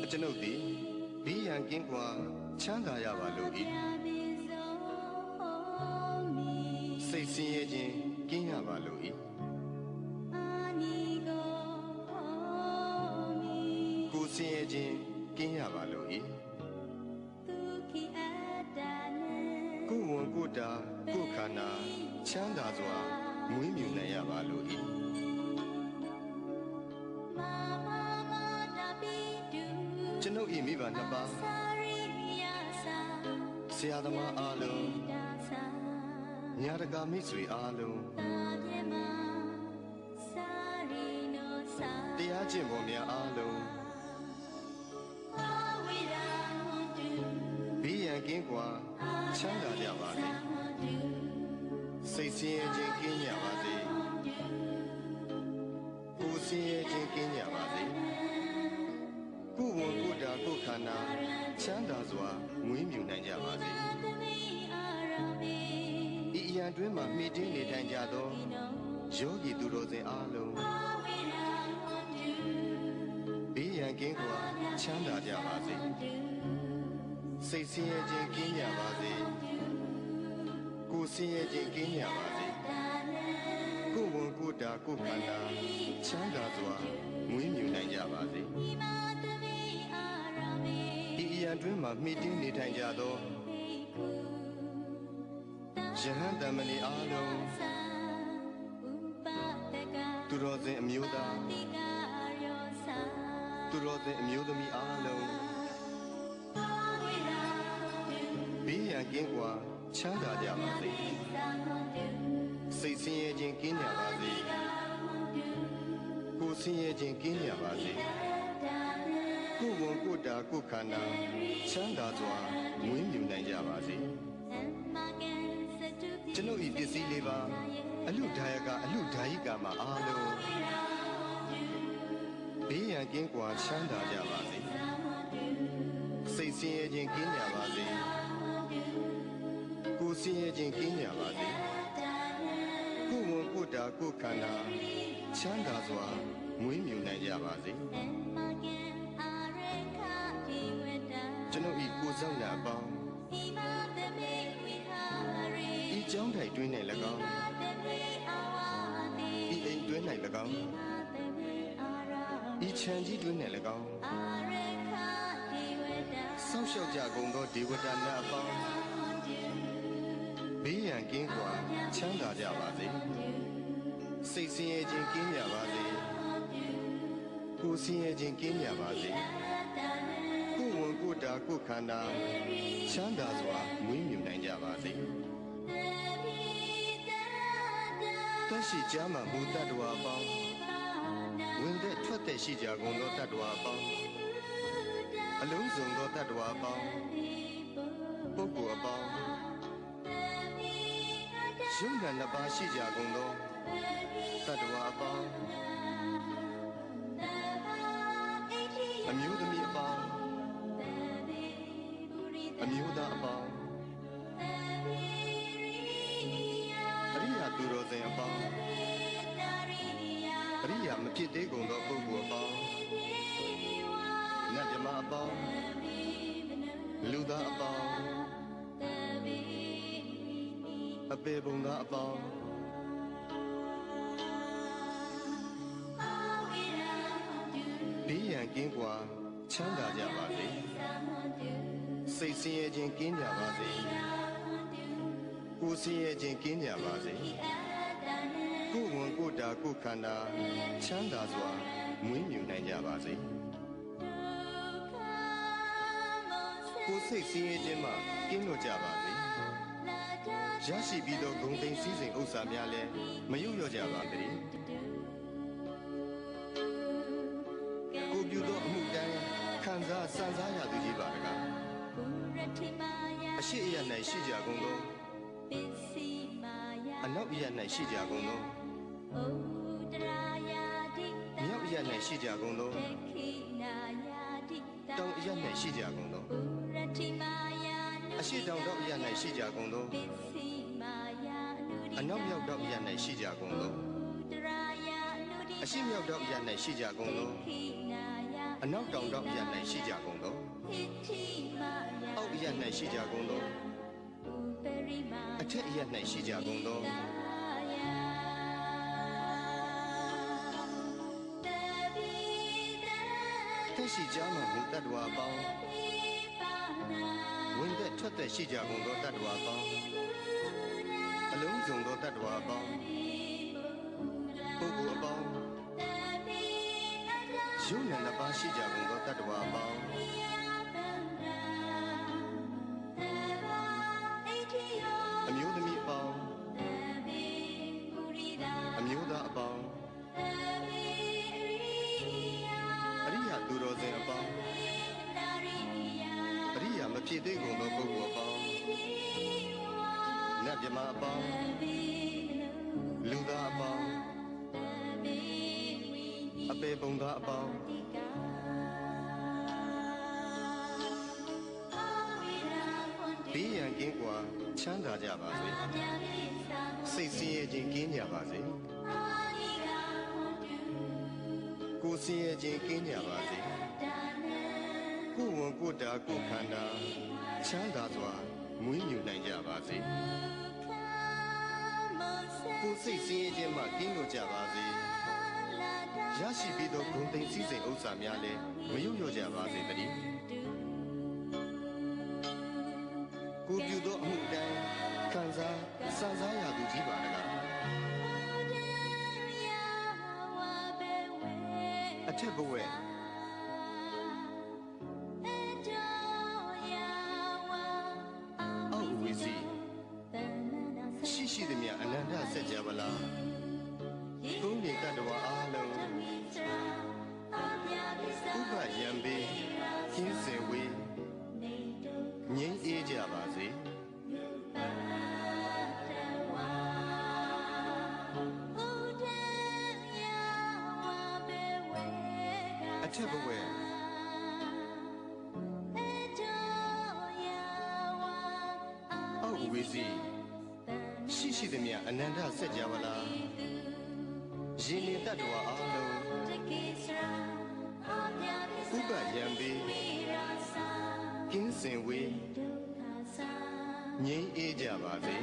ကျွန်ုပ်သည်ဘေးရန်ကင်းကွာချမ်းသာရပါလို့၏စိတ်ဆင်းရဲခြင်းကင်းရပါလို့၏ကိုယ်ဆင်းရဲခြင်းကင်းရပါလို့၏ကိုယ်ဝန်ကိုယ်တာကိုယ်ခန္ဓာချမ်းသာစွာမွေးမြူနိုင်ရပါလို့၏ကျွန်ုပ်၏မိဘနှစ်ပါးဆရာသမားအားလုံးညာတကာမိတ်ဆွေအားလုံးတရားကျင့်ပေါ်များအားလုံးဘေးရန်ကင်းကွာချမ်းသာကြပါစေစိတ်ဆင်းရဲခြင်းကင်းကြပါစေကိုယ်ဆင်းရဲခြင်းကင်းကြပါစေကိုယ်ဝန်ကိုယ်တာကိုယ်ခန္ဓာချမ်းသာစွာမွေးမြူနိုင်ကြပါစေဤအရာတွင်မှမှီတင်းနေထိုင်ကြသောယောဂီသူတော်စင်အားလုံးဘေးရန်ကင်းကွာချမ်းသာကြပါစေစိတ်ဆင်းရဲခြင်းကင်းကြပါစေကိုယ်ဆင်းရဲခြင်းကင်းကြပါစေကိုယ်ဝန်ကိုယ်တာကိုယ်ခန္ဓာချမ်းသာစွာမွေးမြူနိုင်ကြပါစေဤအရာတွင်မှမှီတင်းနေထိုင်ကြသောယဟန်တမဏေအားလုံးသူတော်စင်အမျိုးသားသူတော်စင်အမျိုးသမီးအားလုံးဘေးရန်ကင်းကွာချမ်းသာကြပါစေစိတ်ဆင်းရဲခြင်းကင်းကြပါစေကိုယ်ဆင်းရဲခြင်းကင်းကြပါစေကိုယ်ဝန်ကိုယ်တာကိုယ်ခန္ဓာချမ်းသာစွာမွေးမြူနိုင်ကြပါစေကျွန်ုပ်၏ပစ္စည်းလေးပါအလူဒါယကအလူဒါယိကာမှာအားလုံးဘေးရန်ကင်းကွာချမ်းသာကြပါစေစိတ်ဆင်းရဲခြင်းကင်းကြပါစေကိုယ်ဆင်းရဲခြင်းကင်းကြပါစေကိုယ်ဝန်ကိုယ်တာကိုယ်ခန္ဓာချမ်းသာစွာမွေးမြူနိုင်ကြပါစေကျွန်ုပ်၏ကိုယ်ဆောင်ရာအပေါင်းဤကျောင်းထိုင်တွင်၌၎င်းဤအိမ်တွင်၌၎င်းဤခြံကြီးတွင်၌၎င်းဆောက်ရှောက်ကြကုန်သောဒေဝတာများအပေါင်းဘေးရန်ကင်းကွာချမ်းသာကြပါစေစိတ်ဆင်းရဲခြင်းကင်းကြပါစေကိုယ်ဆင်းရဲခြင်းကင်းကြပါစေကိုယ်ဝန်ကိုယ်တာကိုယ်ခန္ဓာချမ်းသာစွာမွေးမြူနိုင်ကြပါစေသက်ရှိကြမှာမူတ္တဝါအပေါင်းဝင်သက်ထွက်သက်ရှိကြကုန်သောတတ္တဝါအပေါင်းအလုံးစုံသောတတ္တဝါအပေါင်းပုဂ္ဂိုလ်အပေါင်းယုံနာနှစ်ပါးရှိကြကုန်သောတတ္တဝါအပေါင်းအမျိုးသမီးအပေါင်းအမျိုးသားအပေါင်းအရိယာသူတော်စင်အပေါင်းအရိယာမဖြစ်သေးကုန်သောပုဂ္ဂိုလ်အပေါင်းနတ်မြမအပေါင်းလူသားအပေါင်းအပေပုံသားအပေါင်းဘေးရန်ကင်းကွာချမ်းသာကြပါစေစိတ်ဆင်းရဲခြင်းကင်းကြပါစေကိုယ်ဆင်းရဲခြင်းကင်းကြပါစေကိုယ်ဝန်ကိုယ်တာကိုယ်ခန္ဓာချမ်းသာစွာမွေးမြူနိုင်ကြပါစေကိုယ်စိတ်ဆင်းရဲခြင်းမှကင်းလွတ်ကြပါစေရရှိပြီးသောဂုဏ်သိမ်းစည်းစိမ်ဥစ္စာများလည်းမယုတ်လျော့ကြပါစေကိုပြုသောအမှုတိုင်းခံစားစံစားရသူကြီးပါတကားအရှိအယ၌ရှိကြကုန်သောအနောက်အယ၌ရှိကြကုန်သောမြောက်အယ၌ရှိကြကုန်သောတောင်အယ၌ရှိကြကုန်သောအရှိတောင်တောင်အယ၌ရှိကြကုန်သောအနောက်မြောက်တောင်အယ၌ရှိကြကုန်သောအရှိမြောက်တောင်အယ၌ရှိကြကုန်သော အနောက်တောင်တောင်ရ၌ရှိကြကုန်သောအောက်ရ၌ရှိကြကုန်သောအထက်ရ၌ရှိကြကုန်သောသက်ရှိကြမှမူတတ္တဝါပေါင်းဝင်သက်ထွက်သက်ရှိကြကုန်သောတတ္တဝါပေါင်းအလုံးစုံသောတတ္တဝါပေါင်းပုဂ္ဂိုလ်အပေါင်းယုံနာနှစ်ပါးရှိကြကုန်သောတတ္တဝါပေါင်းအမျိုးသမီးအပေါင်းအမျိုးသားအပေါင်းအရိယာသူတော်စင်အပေါင်းအရိယာမဖြစ်သေးကုန်သောပုဂ္ဂိုလ်အပေါင်းနတ်မြမအပေါင်းလူသားအပေါင်းအပေပုံသားအပေါင်းဘေးရန်ကင်းကွာချမ်းသာကြပါစေစိတ်ဆင်းရဲခြင်းကင်းကြပါစေကိုယ်ဆင်းရဲခြင်းကင်းကြပါစေကိုယ်ဝန်ကိုယ်တာကိုယ်ခန္ဓာချမ်းသာစွာမွေးမြူနိုင်ကြပါစေကိုယ်စိတ်ဆင်းရဲခြင်းမှကင်းလို့ကြပါစေရရှိပြီးသောဂုဏ်သိမ်းစည်းစိမ်ဥစ္စာများလည်းမယုံလျော့ကြပါစေတည်းကိုပြုသောအမှုတိုင်းခံစားစံစားရသူကြီးပါတကားအထက်ဘဝအောက်ဝီစီရှိသည်မြအနန္တဆက်ကြပါလားသုံးနေတတ္တဝါအားလုံးဥပယံပေကင်းစင်ဝေးငြိမ်းအေးကြပါစေအထက်ဘဝအောက်ဝီစီရှိသည်မြအနန္တဆက်ကြပါလားရှင်နေတတ္တဝါအားလုံးဥပယံပေကင်းစင်ဝေးငြိမ်းအေးကြပါစေ